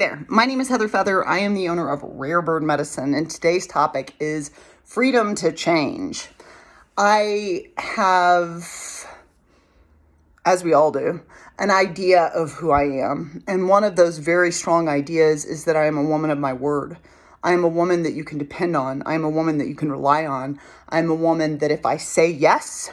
There. My name is Heather Feather. I am the owner of Rare Bird Medicine, and today's topic is freedom to change. I have, as we all do, an idea of who I am. And one of those very strong ideas is that I am a woman of my word. I am a woman that you can depend on. I am a woman that you can rely on. I am a woman that if I say yes,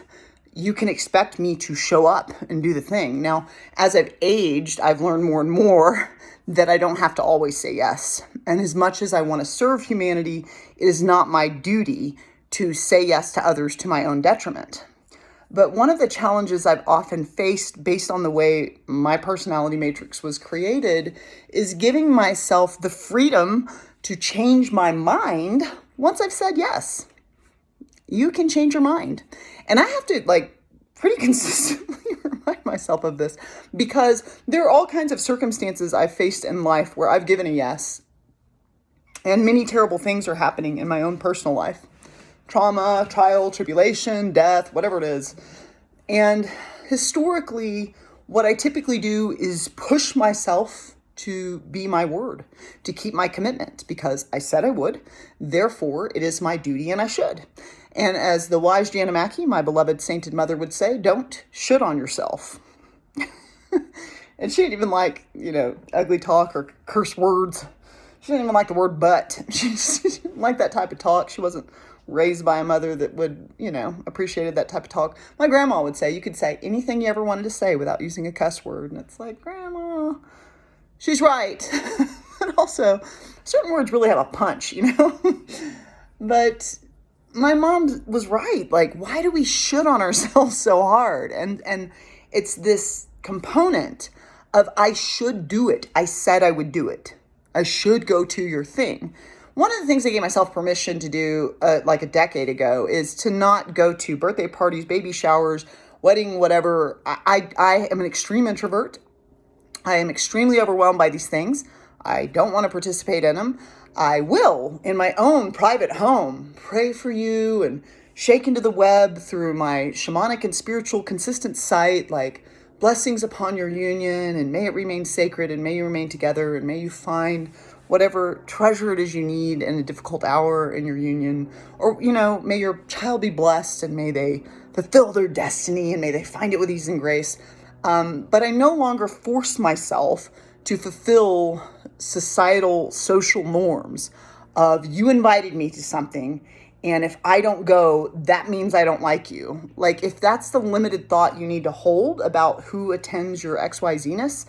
you can expect me to show up and do the thing. Now, as I've aged, I've learned more and more that I don't have to always say yes. And as much as I want to serve humanity, it is not my duty to say yes to others to my own detriment. But one of the challenges I've often faced based on the way my personality matrix was created is giving myself the freedom to change my mind once I've said yes. You can change your mind. And I have to pretty consistently remind myself of this because there are all kinds of circumstances I've faced in life where I've given a yes and many terrible things are happening in my own personal life. Trauma, trial, tribulation, death, whatever it is. And historically, what I typically do is push myself to be my word, to keep my commitment because I said I would. Therefore, it is my duty and I should. And as the wise Jana Mackey, my beloved sainted mother, would say, don't should on yourself. And she didn't even like, ugly talk or curse words. She didn't even like the word but. She didn't like that type of talk. She wasn't raised by a mother that would, appreciated that type of talk. My grandma would say, you could say anything you ever wanted to say without using a cuss word. And it's like, Grandma, she's right. But also, certain words really have a punch, But my mom was right. Why do we should on ourselves so hard? And it's this component of I should do it. I said I would do it. I should go to your thing. One of the things I gave myself permission to do a decade ago is to not go to birthday parties, baby showers, wedding, whatever. I am an extreme introvert. I am extremely overwhelmed by these things. I don't want to participate in them. I will, in my own private home, pray for you and shake into the web through my shamanic and spiritual consistent site, like blessings upon your union, and may it remain sacred, and may you remain together, and may you find whatever treasure it is you need in a difficult hour in your union. Or, may your child be blessed, and may they fulfill their destiny, and may they find it with ease and grace. But I no longer force myself to fulfill societal social norms of you invited me to something, and if I don't go, that means I don't like you. If that's the limited thought you need to hold about who attends your XYZ-ness,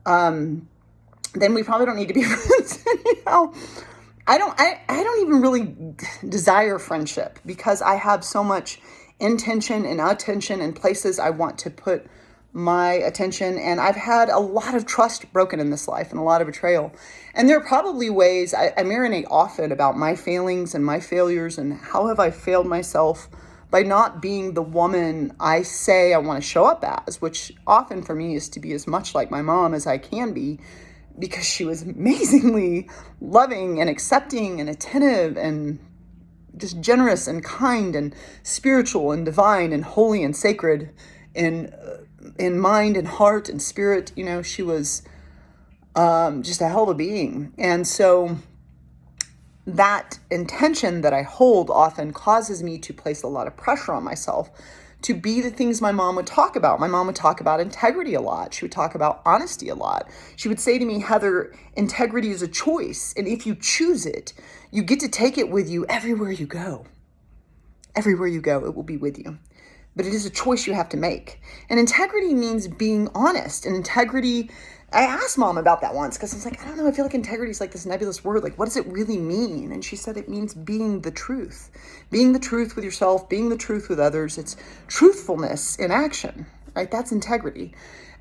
then we probably don't need to be friends anyhow. I don't even really desire friendship because I have so much intention and attention in places I want to put my attention, and I've had a lot of trust broken in this life and a lot of betrayal. And there are probably ways I marinate often about my failings and my failures and how have I failed myself by not being the woman I say I want to show up as, which often for me is to be as much like my mom as I can be, because she was amazingly loving and accepting and attentive and just generous and kind and spiritual and divine and holy and sacred in mind and heart and spirit. She was just a hell of a being. And so that intention that I hold often causes me to place a lot of pressure on myself to be the things my mom would talk about. My mom would talk about integrity a lot. She would talk about honesty a lot. She would say to me, Heather, integrity is a choice. And if you choose it, you get to take it with you everywhere you go. Everywhere you go, it will be with you. But it is a choice you have to make. And integrity means being honest. And integrity, I asked Mom about that once because I was like, I don't know, I feel like integrity is like this nebulous word. What does it really mean? And she said it means being the truth. Being the truth with yourself, being the truth with others. It's truthfulness in action, right? That's integrity.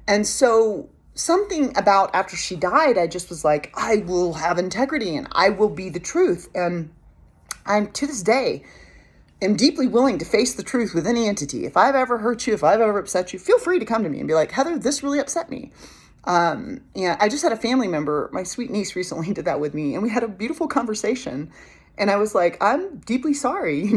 And so something about after she died, I just was like, I will have integrity and I will be the truth. And I'm, to this day, am deeply willing to face the truth with any entity. If I've ever hurt you, if I've ever upset you, feel free to come to me and be like, Heather, this really upset me. I just had a family member, my sweet niece recently did that with me, and we had a beautiful conversation. And I was like, I'm deeply sorry.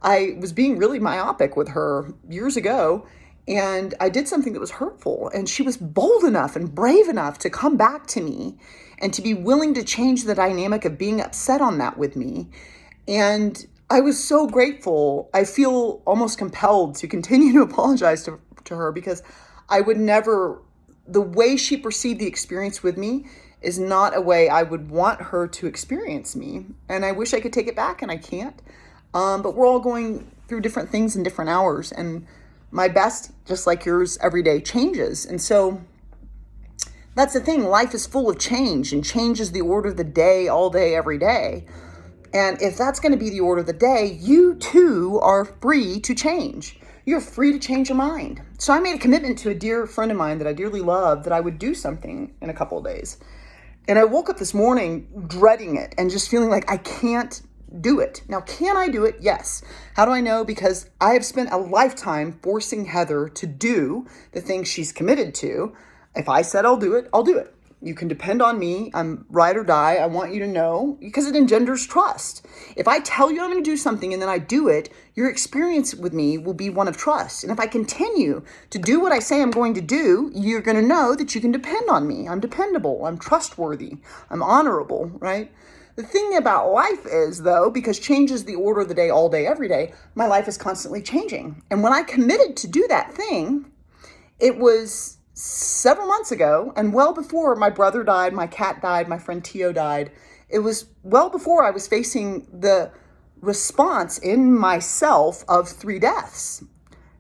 I was being really myopic with her years ago. and I did something that was hurtful. And she was bold enough and brave enough to come back to me and to be willing to change the dynamic of being upset on that with me. And I was so grateful. I feel almost compelled to continue to apologize to her, because I would never, the way she perceived the experience with me is not a way I would want her to experience me. And I wish I could take it back, and I can't. But we're all going through different things in different hours. And my best, just like yours, every day changes. And so that's the thing. Life is full of change, and change is the order of the day, all day, every day. And if that's going to be the order of the day, you too are free to change. You're free to change your mind. So I made a commitment to a dear friend of mine that I dearly love that I would do something in a couple of days. And I woke up this morning dreading it and just feeling like I can't do it. Now, can I do it? Yes. How do I know? Because I have spent a lifetime forcing Heather to do the things she's committed to. If I said I'll do it, I'll do it. You can depend on me. I'm ride or die. I want you to know, because it engenders trust. If I tell you I'm going to do something and then I do it, your experience with me will be one of trust. And if I continue to do what I say I'm going to do, you're going to know that you can depend on me. I'm dependable. I'm trustworthy. I'm honorable, right? The thing about life is, though, because change is the order of the day, all day, every day, my life is constantly changing. And when I committed to do that thing, it was several months ago, and well before my brother died, my cat died, my friend Tio died. It was well before I was facing the response in myself of 3 deaths.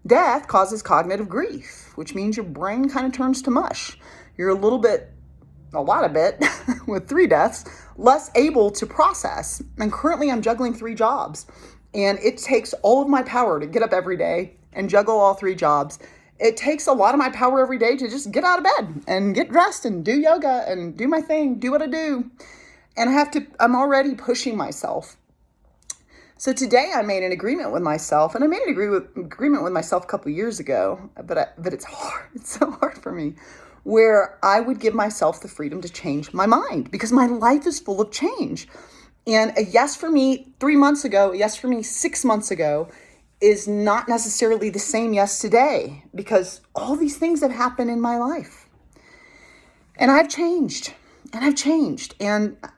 Death causes cognitive grief, which means your brain kind of turns to mush. You're a lot of bit, with 3 deaths, less able to process. And currently I'm juggling 3 jobs. And it takes all of my power to get up every day and juggle all 3 jobs. It takes a lot of my power every day to just get out of bed and get dressed and do yoga and do my thing, do what I do. And I'm already pushing myself. So today I made an agreement with myself, and I made an agreement with myself a couple of years ago, but it's hard. It's so hard for me, where I would give myself the freedom to change my mind, because my life is full of change. And a yes for me 3 months ago, a yes for me 6 months ago, is not necessarily the same yes today, because all these things have happened in my life. And I've changed, and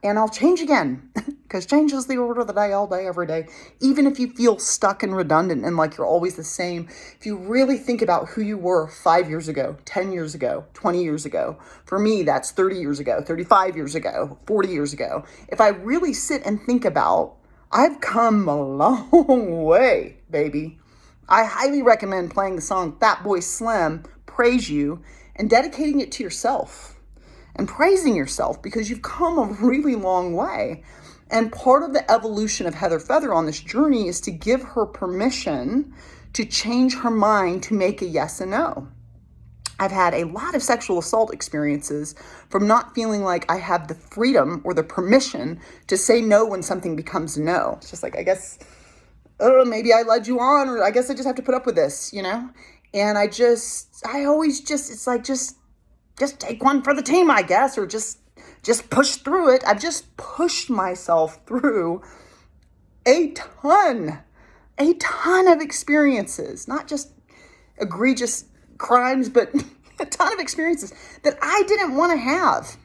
I'll change again, because change is the order of the day, all day, every day. Even if you feel stuck and redundant and like you're always the same, if you really think about who you were 5 years ago, 10 years ago, 20 years ago, for me, that's 30 years ago, 35 years ago, 40 years ago. If I really sit and think about, I've come a long way, baby. I highly recommend playing the song Fat Boy Slim, Praise You, and dedicating it to yourself and praising yourself, because you've come a really long way. And part of the evolution of Heather Feather on this journey is to give her permission to change her mind to make a yes and no. I've had a lot of sexual assault experiences from not feeling like I have the freedom or the permission to say no when something becomes no. It's just like, I guess, maybe I led you on, or I guess I just have to put up with this, And it's like, just take one for the team, I guess, or just push through it. I've just pushed myself through a ton of experiences, not just egregious crimes, but a ton of experiences that I didn't want to have.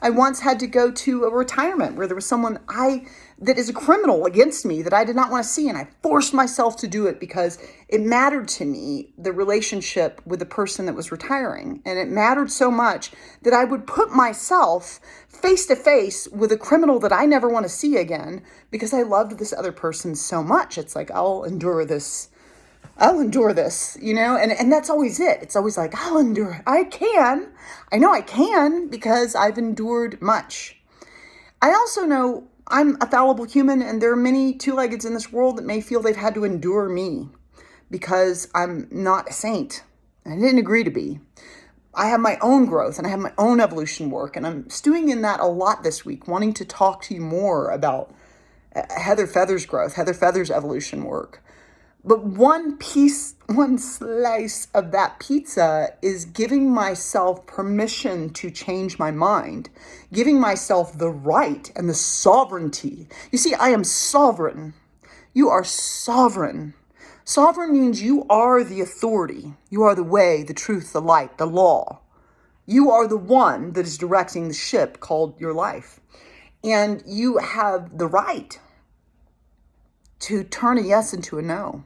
I once had to go to a retirement where there was someone that is a criminal against me that I did not want to see, and I forced myself to do it because it mattered to me, the relationship with the person that was retiring. And it mattered so much that I would put myself face to face with a criminal that I never want to see again, because I loved this other person so much. It's like, I'll endure this, and that's always it. It's always like, I'll endure it. I know I can, because I've endured much. I also know I'm a fallible human, and there are many 2-leggeds in this world that may feel they've had to endure me because I'm not a saint. I didn't agree to be. I have my own growth, and I have my own evolution work, and I'm stewing in that a lot this week, wanting to talk to you more about Heather Feather's growth, Heather Feather's evolution work. But one slice of that pizza is giving myself permission to change my mind, giving myself the right and the sovereignty. You see, I am sovereign. You are sovereign. Sovereign means you are the authority. You are the way, the truth, the light, the law. You are the one that is directing the ship called your life. And you have the right to turn a yes into a no.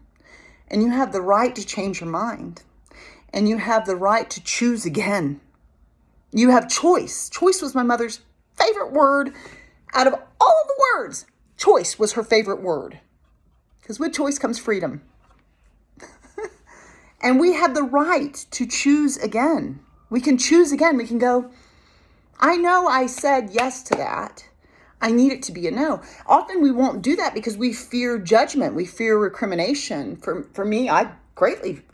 And you have the right to change your mind. And you have the right to choose again. You have choice. Choice was my mother's favorite word. Out of all of the words, choice was her favorite word. Because with choice comes freedom. And we have the right to choose again. We can choose again. We can go, I know I said yes to that. I need it to be a no. Often we won't do that because we fear judgment. We fear recrimination. For me, I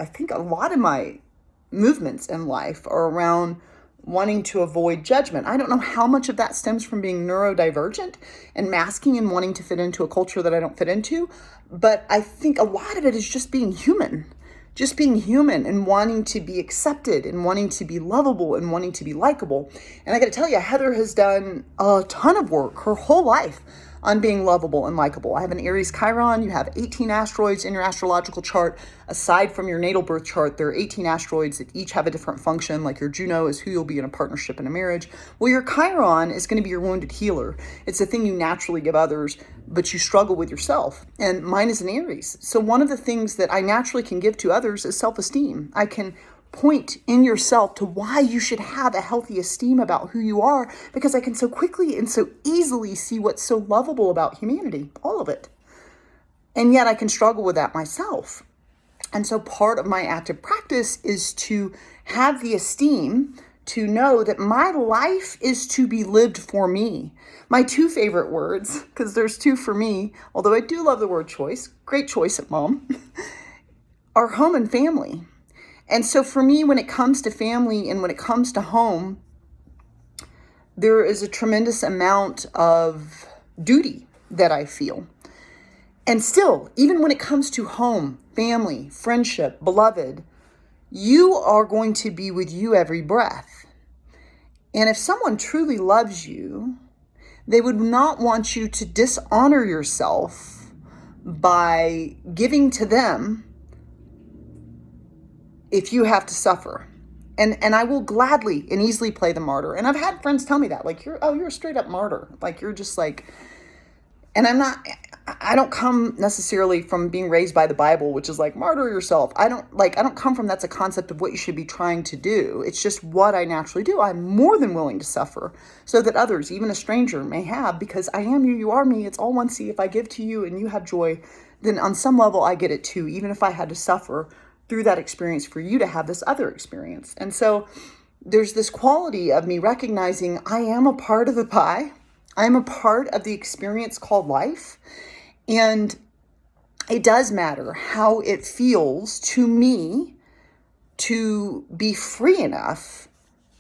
think a lot of my movements in life are around wanting to avoid judgment. I don't know how much of that stems from being neurodivergent and masking and wanting to fit into a culture that I don't fit into. But I think a lot of it is just being human. Just being human and wanting to be accepted and wanting to be lovable and wanting to be likable. And I got to tell you, Heather has done a ton of work her whole life on being lovable and likable. I have an Aries Chiron. You have 18 asteroids in your astrological chart. Aside from your natal birth chart, there are 18 asteroids that each have a different function. Like your Juno is who you'll be in a partnership and a marriage. Well, your Chiron is going to be your wounded healer. It's the thing you naturally give others, but you struggle with yourself. And mine is an Aries. So one of the things that I naturally can give to others is self-esteem. I can point in yourself to why you should have a healthy esteem about who you are, because I can so quickly and so easily see what's so lovable about humanity, all of it. And yet I can struggle with that myself. And so part of my active practice is to have the esteem to know that my life is to be lived for me. My two favorite words, because there's two for me, although I do love the word choice, great choice at mom, are home and family. And so for me, when it comes to family and when it comes to home, there is a tremendous amount of duty that I feel. And still, even when it comes to home, family, friendship, beloved, you are going to be with you every breath. And if someone truly loves you, they would not want you to dishonor yourself by giving to them if you have to suffer. And I will gladly and easily play the martyr. And I've had friends tell me that, like, you're a straight up martyr. Like, you're just like, and I don't come necessarily from being raised by the Bible, which is like, martyr yourself. I don't come from that's a concept of what you should be trying to do. It's just what I naturally do. I'm more than willing to suffer so that others, even a stranger, may have, because I am you, you are me. It's all one sea. If I give to you and you have joy, then on some level I get it too, even if I had to suffer through that experience for you to have this other experience. And so there's this quality of me recognizing I am a part of the pie. I am a part of the experience called life. And it does matter how it feels to me to be free enough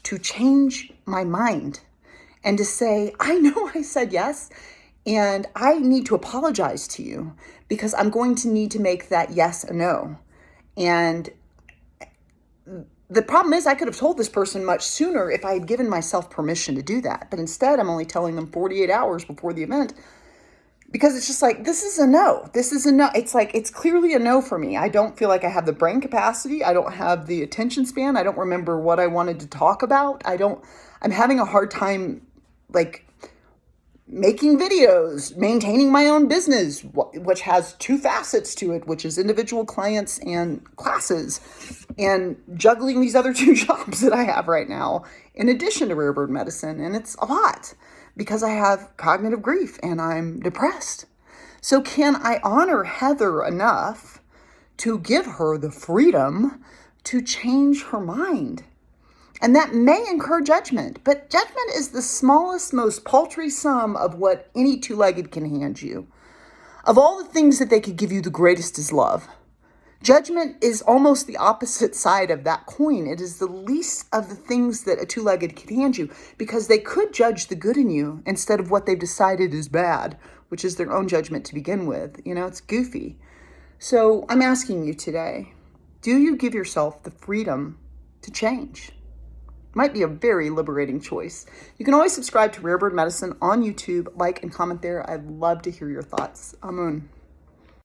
to change my mind and to say, I know I said yes, and I need to apologize to you because I'm going to need to make that yes a no. And the problem is I could have told this person much sooner if I had given myself permission to do that. But instead, I'm only telling them 48 hours before the event because it's just like, this is a no. This is a no. It's like, it's clearly a no for me. I don't feel like I have the brain capacity. I don't have the attention span. I don't remember what I wanted to talk about. I'm having a hard time, like, making videos, maintaining my own business, which has two facets to it, which is individual clients and classes, and juggling these other two jobs that I have right now, in addition to rare bird medicine. And it's a lot because I have cognitive grief and I'm depressed. So can I honor Heather enough to give her the freedom to change her mind? And that may incur judgment, but judgment is the smallest, most paltry sum of what any two-legged can hand you. Of all the things that they could give you, the greatest is love. Judgment is almost the opposite side of that coin. It is the least of the things that a two-legged can hand you because they could judge the good in you instead of what they've decided is bad, which is their own judgment to begin with. You know, it's goofy. So I'm asking you today, do you give yourself the freedom to change? Might be a very liberating choice. You can always subscribe to Rare Bird Medicine on YouTube, like and comment there. I'd love to hear your thoughts. Amun.